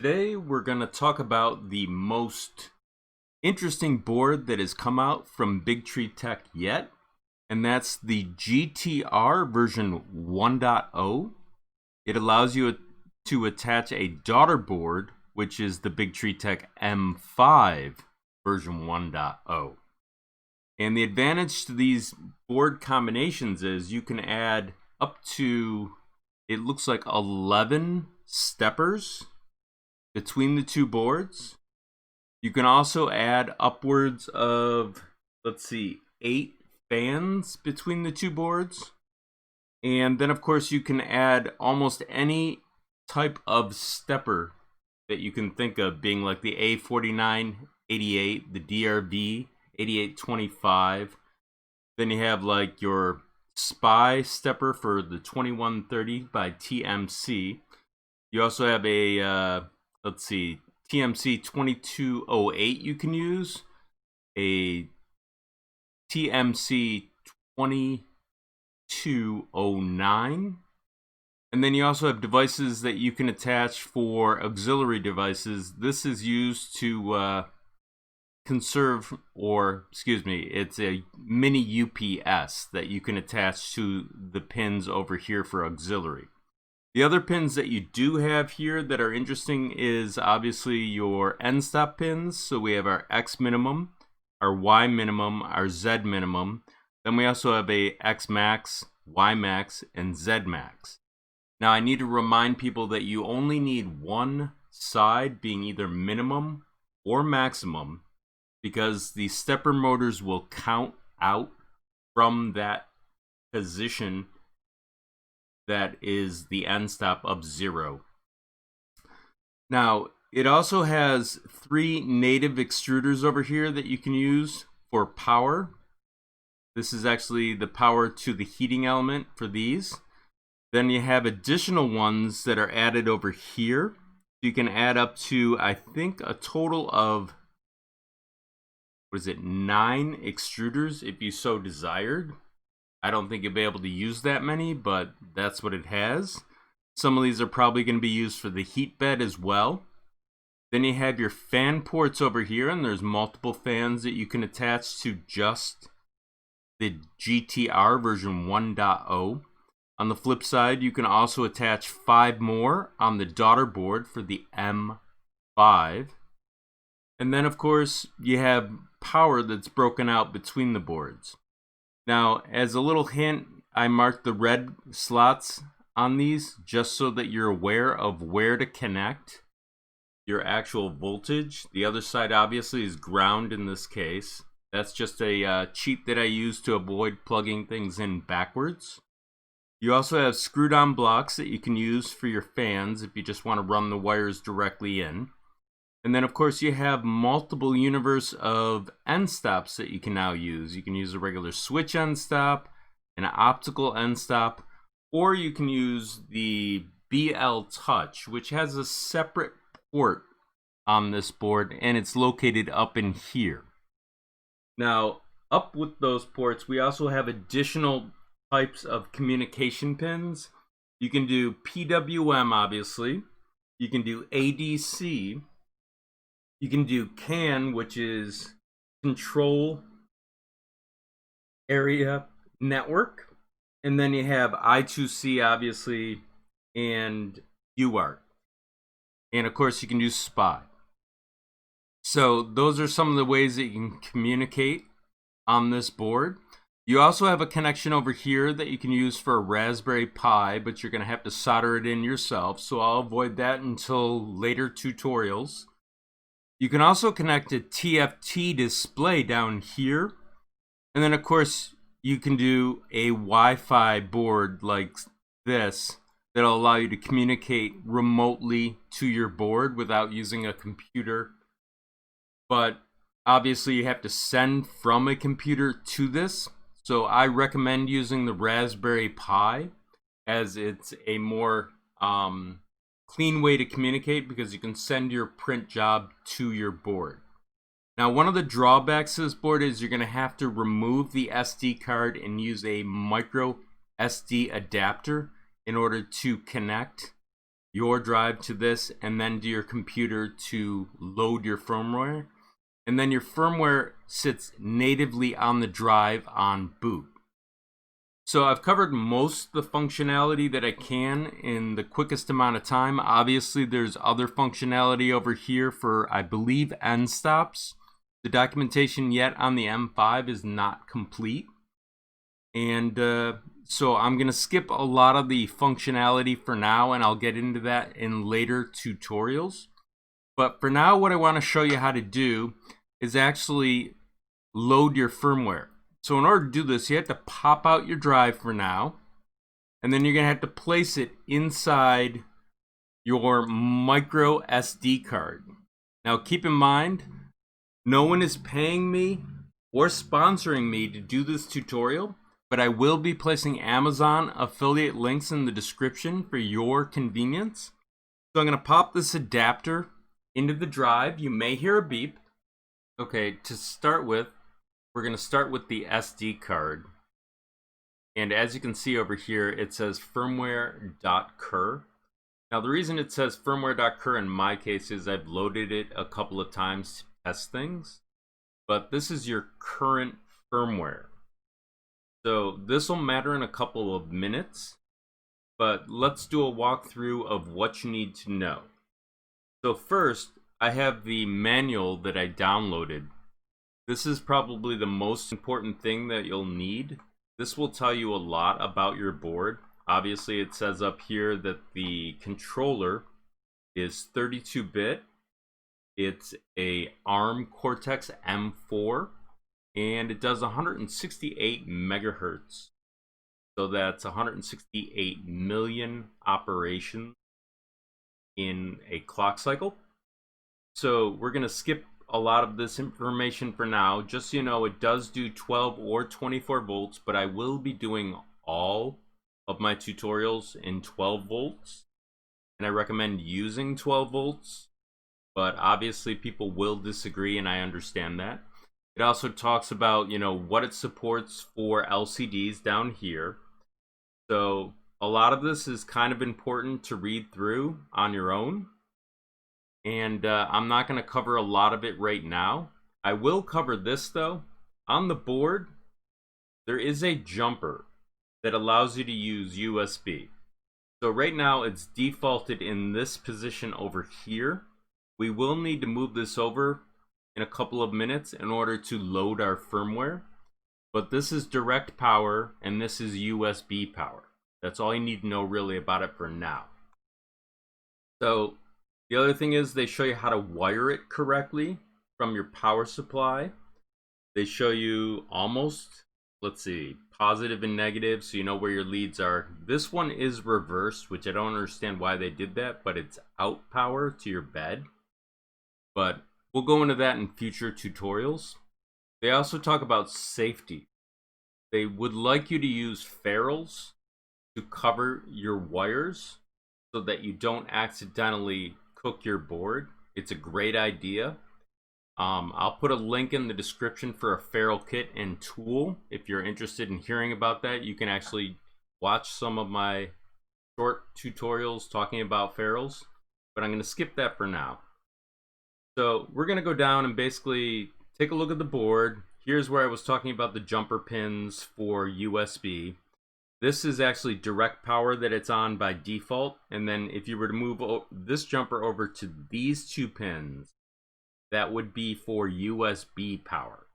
Today we're going to talk about the most interesting board that has come out from BigTreeTech yet, and that's the GTR version 1.0. It allows you to attach a daughter board, which is the BigTreeTech M5 version 1.0. And the advantage to these board combinations is you can add up to, it looks like 11 steppers between the two boards. You can also add upwards of, 8 fans between the two boards. And then of course you can add almost any type of stepper that you can think of, being like the A4988, the DRV 8825. Then you have like your SPY stepper for the 2130 by TMC. You also have a TMC 2208 you can use, a TMC 2209, and then you also have devices that you can attach for auxiliary devices. This is used to it's a mini UPS that you can attach to the pins over here for auxiliary. The other pins that you do have here that are interesting is obviously your Endstop pins. So we have our X minimum, our Y minimum, our Z minimum. Then we also have a X max, Y max, and Z max. Now I need to remind people that you only need one side being either minimum or maximum, because the stepper motors will count out from that position that is the end stop of 0. Now, it also has 3 native extruders over here that you can use for power. This is actually the power to the heating element for these. Then you have additional ones that are added over here. You can add up to, I think, a total of 9 extruders if you so desired. I don't think you'll be able to use that many, but that's what it has. Some of these are probably going to be used for the heat bed as well. Then you have your fan ports over here, and there's multiple fans that you can attach to just the GTR version 1.0. On the flip side, you can also attach 5 more on the daughter board for the M5. And then, of course, you have power that's broken out between the boards. Now, as a little hint, I marked the red slots on these just so that you're aware of where to connect your actual voltage. The other side obviously is ground in this case. That's just a cheat that I use to avoid plugging things in backwards. You also have screwed on blocks that you can use for your fans if you just want to run the wires directly in. And then, of course, you have multiple universe of end stops that you can now use. You can use a regular switch end stop, an optical end stop, or you can use the BL Touch, which has a separate port on this board, and it's located up in here. Now, up with those ports, we also have additional types of communication pins. You can do PWM, obviously. You can do ADC. You can do CAN, which is Control Area Network. And then you have I2C, obviously, and UART. And of course, you can do SPY. So those are some of the ways that you can communicate on this board. You also have a connection over here that you can use for a Raspberry Pi, but you're going to have to solder it in yourself. So I'll avoid that until later tutorials. You can also connect a TFT display down here. And then, of course, you can do a Wi-Fi board like this that'll allow you to communicate remotely to your board without using a computer. But obviously, you have to send from a computer to this. So I recommend using the Raspberry Pi, as it's a more clean way to communicate, because you can send your print job to your board. Now, one of the drawbacks to this board is you're going to have to remove the SD card and use a micro SD adapter in order to connect your drive to this and then to your computer to load your firmware. And then your firmware sits natively on the drive on boot. So I've covered most of the functionality that I can in the quickest amount of time. Obviously, there's other functionality over here for, I believe, Endstops. The documentation yet on the M5 is not complete. And so I'm going to skip a lot of the functionality for now, and I'll get into that in later tutorials. But for now, what I want to show you how to do is actually load your firmware. So in order to do this, you have to pop out your drive for now, and then you're going to have to place it inside your micro SD card. Now keep in mind, no one is paying me or sponsoring me to do this tutorial, but I will be placing Amazon affiliate links in the description for your convenience. So I'm going to pop this adapter into the drive. You may hear a beep. Okay, to start with, we're going to start with the SD card. And as you can see over here, it says firmware.cur. Now the reason it says firmware.cur in my case is I've loaded it a couple of times to test things. But this is your current firmware. So this will matter in a couple of minutes. But let's do a walkthrough of what you need to know. So first, I have the manual that I downloaded. This is probably the most important thing that you'll need. This will tell you a lot about your board. Obviously, it says up here that the controller is 32-bit. It's a ARM Cortex M4, and it does 168 megahertz. So that's 168 million operations in a clock cycle. So we're going to skip a lot of this information for now. Just so you know, it does do 12 or 24 volts, but I will be doing all of my tutorials in 12 volts. And I recommend using 12 volts, but obviously people will disagree, and I understand that. It also talks about, what it supports for LCDs down here. So a lot of this is kind of important to read through on your own. And I'm not going to cover a lot of it right now. I will cover this though. On the board, there is a jumper that allows you to use USB. So right now it's defaulted in this position over here. We will need to move this over in a couple of minutes in order to load our firmware. But this is direct power and this is USB power. That's all you need to know really about it for now. So the other thing is they show you how to wire it correctly from your power supply. They show you almost, let's see, positive and negative, so you know where your leads are. This one is reversed, which I don't understand why they did that, but it's out power to your bed. But we'll go into that in future tutorials. They also talk about safety. They would like you to use ferrules to cover your wires so that you don't accidentally cook your board. It's a great idea. I'll put a link in the description for a ferrule kit and tool. If you're interested in hearing about that, you can actually watch some of my short tutorials talking about ferrules, but I'm going to skip that for now. So we're going to go down and basically take a look at the board. Here's where I was talking about the jumper pins for USB. This is actually direct power that it's on by default. And then if you were to move this jumper over to these two pins, that would be for USB power.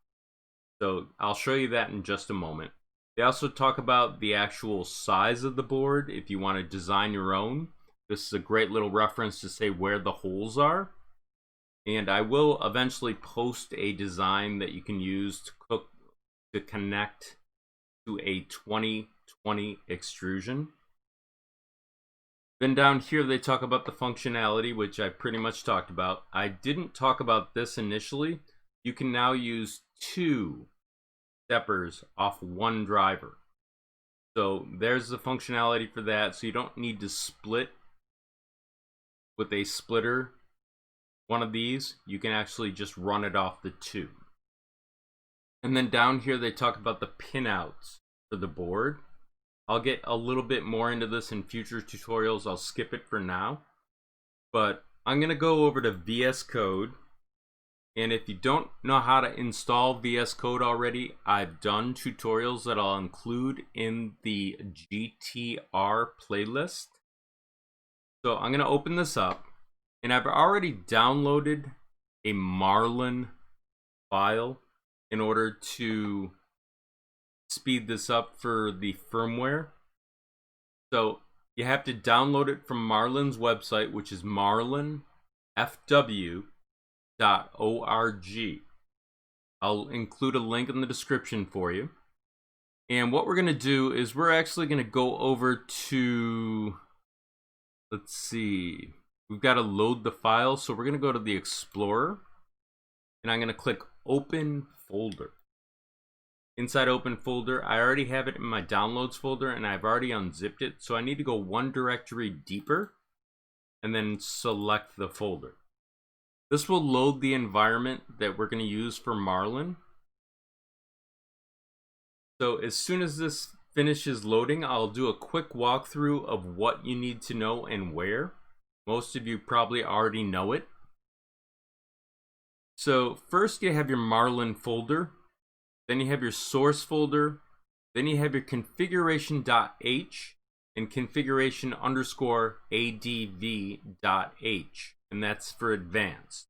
So I'll show you that in just a moment. They also talk about the actual size of the board if you want to design your own. This is a great little reference to say where the holes are. And I will eventually post a design that you can use to connect to a 2020 extrusion. Then down here they talk about the functionality, which I pretty much talked about. I didn't talk about this initially. You can now use 2 steppers off 1 driver. So there's the functionality for that. So you don't need to split with a splitter one of these. You can actually just run it off the 2. And then down here they talk about the pinouts for the board. I'll get a little bit more into this in future tutorials. I'll skip it for now. But I'm going to go over to Vscode. And if you don't know how to install Vscode already, I've done tutorials that I'll include in the GTR playlist. So I'm going to open this up, and I've already downloaded a Marlin file in order to speed this up for the firmware. So you have to download it from Marlin's website, which is marlinfw.org. I'll include a link in the description for you. And what we're going to do is we're actually going to go over to, let's see, we've got to load the file. So we're going to go to the Explorer, and I'm going to click Open Folder. Inside Open Folder, I already have it in my Downloads folder, and I've already unzipped it. So I need to go one directory deeper and then select the folder. This will load the environment that we're going to use for Marlin. So as soon as this finishes loading, I'll do a quick walkthrough of what you need to know and where. Most of you probably already know it. So first you have your Marlin folder, then you have your source folder, then you have your configuration.h and configuration_adv.h, and that's for advanced.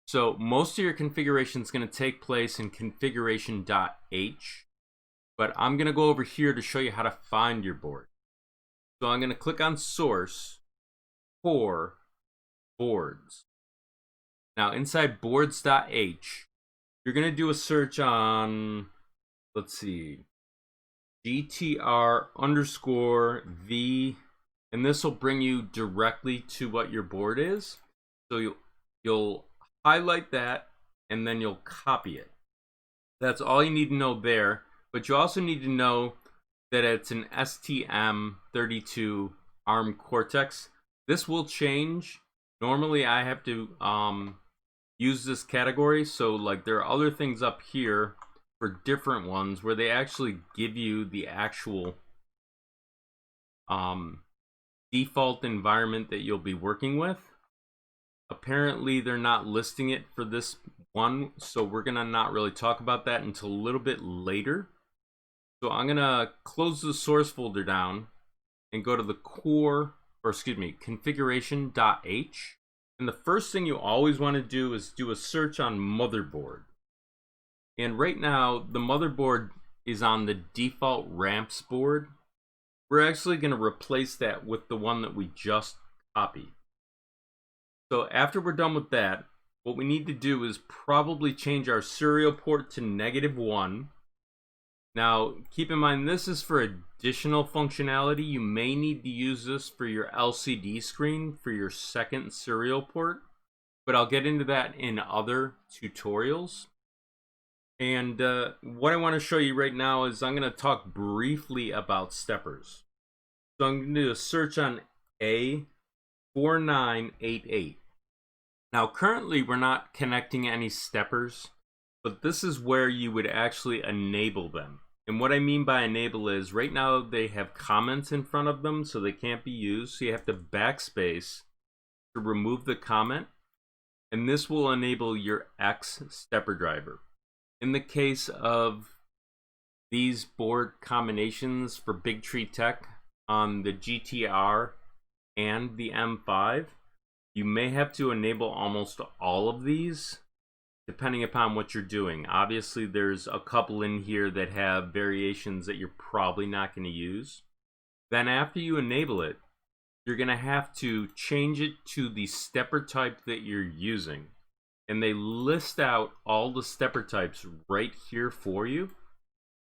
So most of your configuration is going to take place in configuration.h, but I'm going to go over here to show you how to find your board. So I'm going to click on source for boards. Now inside boards.h, you're going to do a search on, let's see, GTR_V, and this will bring you directly to what your board is. So you'll highlight that, and then you'll copy it. That's all you need to know there, but you also need to know that it's an STM32 ARM Cortex. This will change. Normally I have to use this category, so like there are other things up here for different ones where they actually give you the actual default environment that you'll be working with. Apparently they're not listing it for this one, so we're gonna not really talk about that until a little bit later. So I'm gonna close the source folder down and go to the configuration.h. And the first thing you always want to do is do a search on motherboard. And right now, the motherboard is on the default ramps board. We're actually going to replace that with the one that we just copied. So after we're done with that, what we need to do is probably change our serial port to -1. Now, keep in mind, this is for additional functionality. You may need to use this for your LCD screen for your second serial port, but I'll get into that in other tutorials. And what I want to show you right now is I'm going to talk briefly about steppers. So I'm going to do a search on A4988. Now, currently, we're not connecting any steppers, but this is where you would actually enable them. And what I mean by enable is right now they have comments in front of them, so they can't be used. So you have to backspace to remove the comment, and this will enable your X stepper driver. In the case of these board combinations for BigTreeTech on the GTR and the M5, you may have to enable almost all of these depending upon what you're doing. Obviously, there's a couple in here that have variations that you're probably not going to use. Then after you enable it, you're going to have to change it to the stepper type that you're using. And they list out all the stepper types right here for you.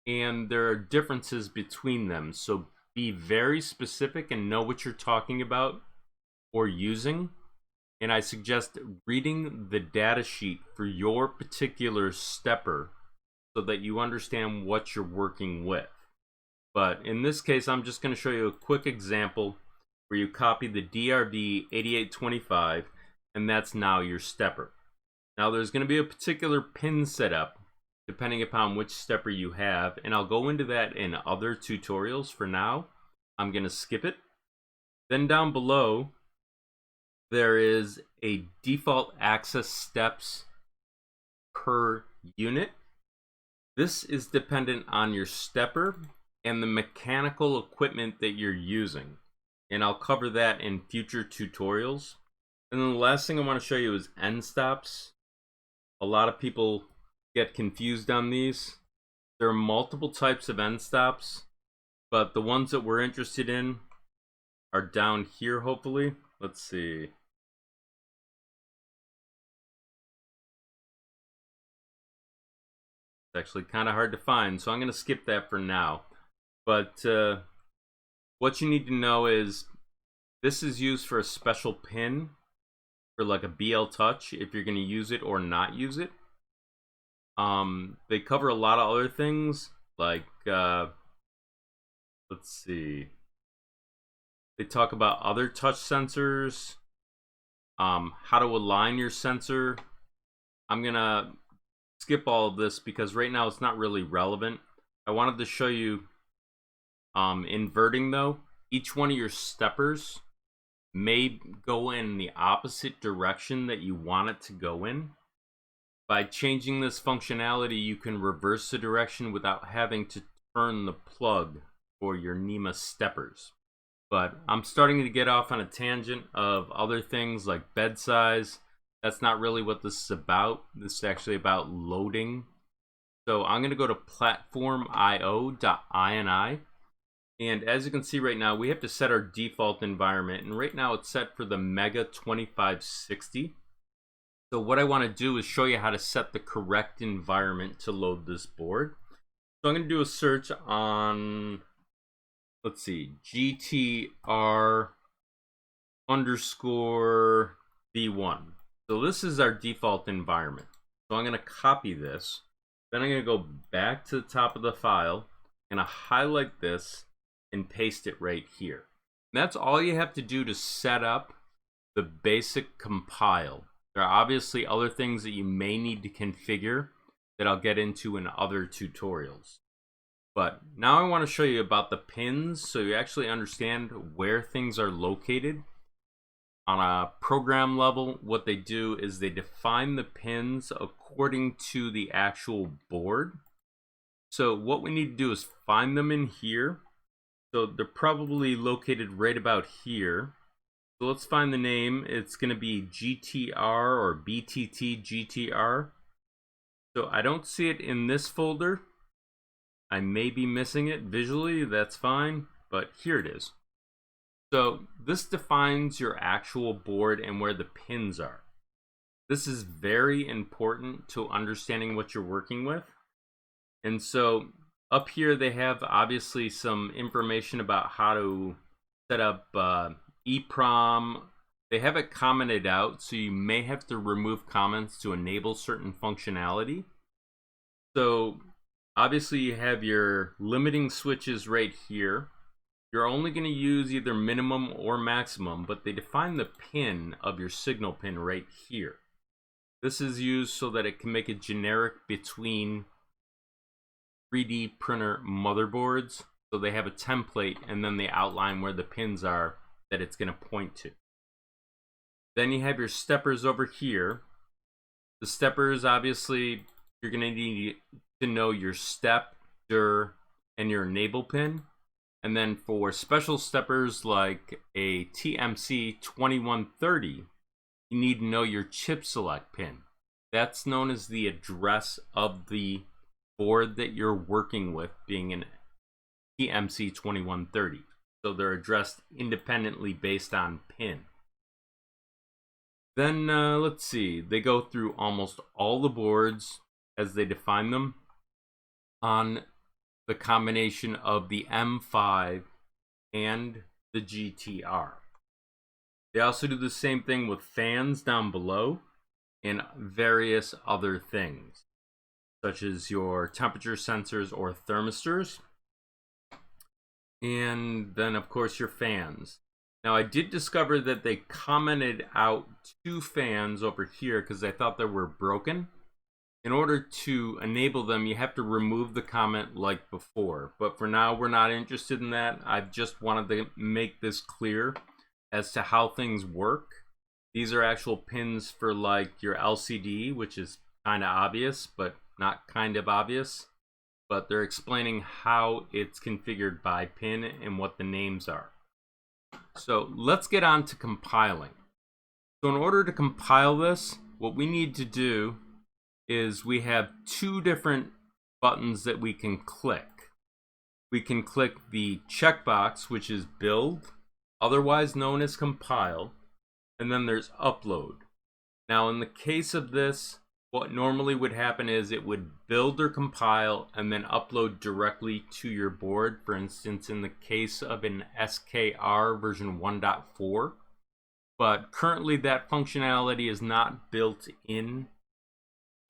And there are differences between them. So be very specific and know what you're talking about or using. And I suggest reading the data sheet for your particular stepper so that you understand what you're working with. But in this case, I'm just going to show you a quick example where you copy the DRV8825, and that's now your stepper. Now there's going to be a particular pin setup depending upon which stepper you have, and I'll go into that in other tutorials. For now, I'm going to skip it. Then down below, there is a default access steps per unit. This is dependent on your stepper and the mechanical equipment that you're using. And I'll cover that in future tutorials. And then the last thing I want to show you is Endstops. A lot of people get confused on these. There are multiple types of Endstops, but the ones that we're interested in are down here, hopefully. Let's see. It's actually kind of hard to find, so I'm going to skip that for now. But what you need to know is this is used for a special pin for like a BL Touch if you're going to use it or not use it. They cover a lot of other things like let's see. They talk about other touch sensors, how to align your sensor. I'm gonna skip all of this because right now it's not really relevant. I wanted to show you inverting though. Each one of your steppers may go in the opposite direction that you want it to go in. By changing this functionality, you can reverse the direction without having to turn the plug for your NEMA steppers. But I'm starting to get off on a tangent of other things like bed size. That's not really what this is about. This is actually about loading. So I'm going to go to PlatformIO.ini. And as you can see right now, we have to set our default environment. And right now it's set for the Mega 2560. So what I want to do is show you how to set the correct environment to load this board. So I'm going to do a search on, let's see, GTR underscore v1. So this is our default environment. So I'm going to copy this. Then I'm going to go back to the top of the file. I'm going to highlight this and paste it right here. And that's all you have to do to set up the basic compile. There are obviously other things that you may need to configure that I'll get into in other tutorials. But now I want to show you about the pins so you actually understand where things are located. On a program level, what they do is they define the pins according to the actual board. So what we need to do is find them in here. So they're probably located right about here. So let's find the name. It's going to be GTR or BTT GTR. So I don't see it in this folder. I may be missing it visually. That's fine. But here it is. So this defines your actual board and where the pins are. This is very important to understanding what you're working with. And so up here they have obviously some information about how to set up EEPROM. They have it commented out, so you may have to remove comments to enable certain functionality. So obviously you have your limiting switches right here. You're only going to use either minimum or maximum, but they define the pin of your signal pin right here. This is used so that it can make it generic between 3D printer motherboards. So they have a template and then they outline where the pins are that it's going to point to. Then you have your steppers over here. The steppers, obviously, you're going to need to know your step, dir, and your enable pin. And then for special steppers like a TMC 2130, you need to know your chip select pin. That's known as the address of the board that you're working with, being an TMC 2130. So they're addressed independently based on pin. Then let's see, they go through almost all the boards as they define them on the combination of the M5 and the GTR. They also do the same thing with fans down below and various other things, such as your temperature sensors or thermistors. And then, of course, your fans. Now, I did discover that they commented out 2 fans over here because I thought they were broken. In order to enable them, you have to remove the comment like before. But for now, we're not interested in that. I just wanted to make this clear as to how things work. These are actual pins for like your LCD, which is kind of obvious, but not kind of obvious. But they're explaining how it's configured by pin and what the names are. So let's get on to compiling. So in order to compile this, what we need to do is we have two different buttons that we can click. We can click the checkbox, which is build, otherwise known as compile, and then there's upload. Now in the case of this, what normally would happen is it would build or compile and then upload directly to your board. For instance, in the case of an SKR version 1.4. But currently that functionality is not built in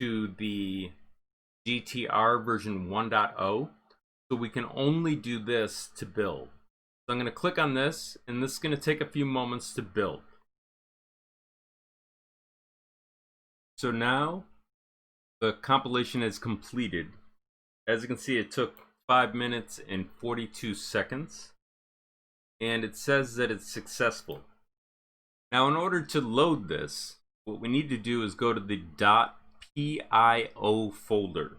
to the GTR version 1.0. So we can only do this to build. So I'm going to click on this, and this is going to take a few moments to build. So now the compilation is completed. As you can see, it took 5 minutes and 42 seconds. And it says that it's successful. Now in order to load this, what we need to do is go to the .pio folder.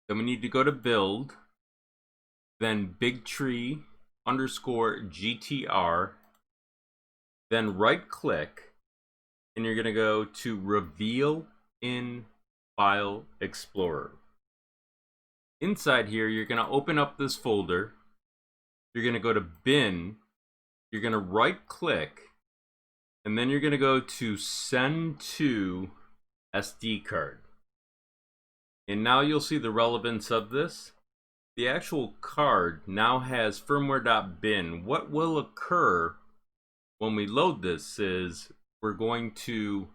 Then we need to go to build, then BigTree _GTR, then right click, and you're going to go to reveal in File Explorer. Inside here, you're going to open up this folder. You're going to go to bin, you're going to right click, and then you're going to go to send to SD card. And now you'll see the relevance of this. The actual card now has firmware.bin. What will occur when we load this is we're going to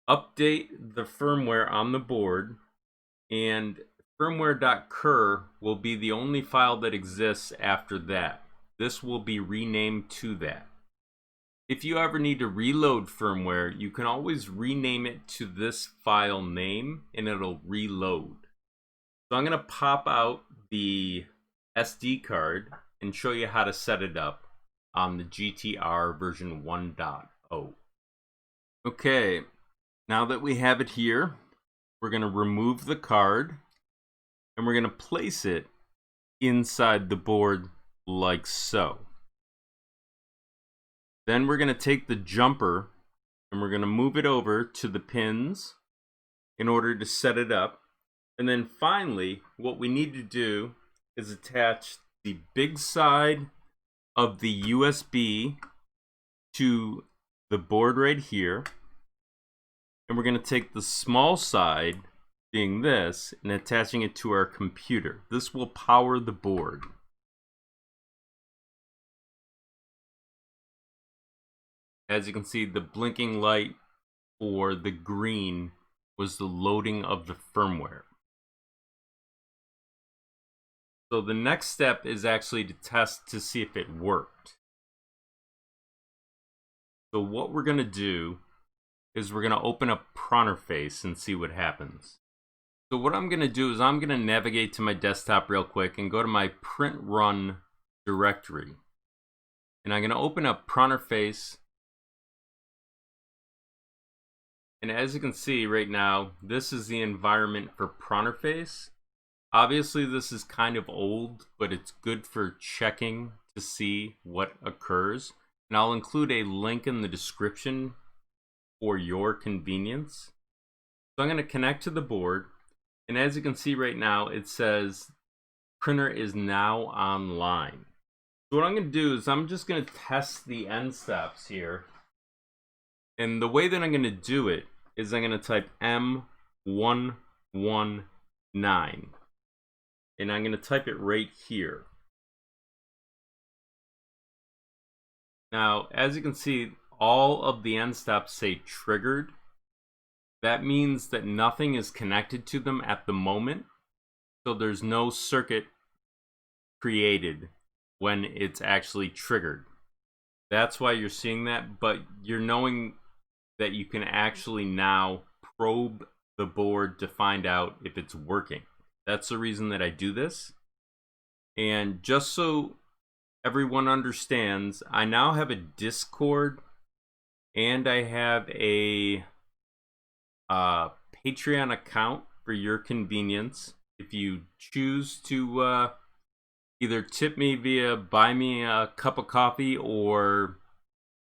update the firmware on the board, and firmware.cur will be the only file that exists after that. This will be renamed to that. If you ever need to reload firmware, you can always rename it to this file name and it'll reload. So I'm going to pop out the SD card and show you how to set it up on the GTR version 1.0. Okay, now that we have it here, we're going to remove the card and we're going to place it inside the board like so. Then we're going to take the jumper and we're going to move it over to the pins in order to set it up. And then finally, what we need to do is attach the big side of the USB to the board right here. And we're going to take the small side, being this, and attaching it to our computer. This will power the board. As you can see, the blinking light for the green was the loading of the firmware. So the next step is actually to test to see if it worked. So what we're going to do is we're going to open up Pronterface and see what happens. So what I'm going to do is I'm going to navigate to my desktop real quick and go to my print run directory. And I'm going to open up Pronterface. And as you can see right now, this is the environment for Pronterface. Obviously this is kind of old, but it's good for checking to see what occurs. And I'll include a link in the description for your convenience. So I'm going to connect to the board. And as you can see right now, it says printer is now online. So what I'm going to do is I'm just going to test the Endstops here. And the way that I'm going to do it is I'm going to type M119. And I'm going to type it right here. Now, as you can see, all of the Endstops say triggered. That means that nothing is connected to them at the moment. So there's no circuit created when it's actually triggered. That's why you're seeing that, but you're knowing that you can actually now probe the board to find out if it's working. That's the reason that I do this. And just so everyone understands, I now have a Discord And I have a Patreon account for your convenience. If you choose to either tip me via buy me a cup of coffee or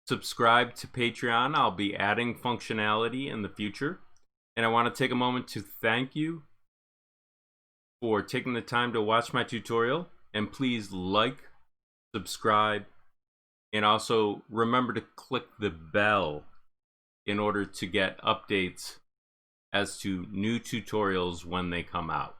subscribe to Patreon, I'll be adding functionality in the future. And I want to take a moment to thank you for taking the time to watch my tutorial. And please like, subscribe, and also remember to click the bell in order to get updates as to new tutorials when they come out.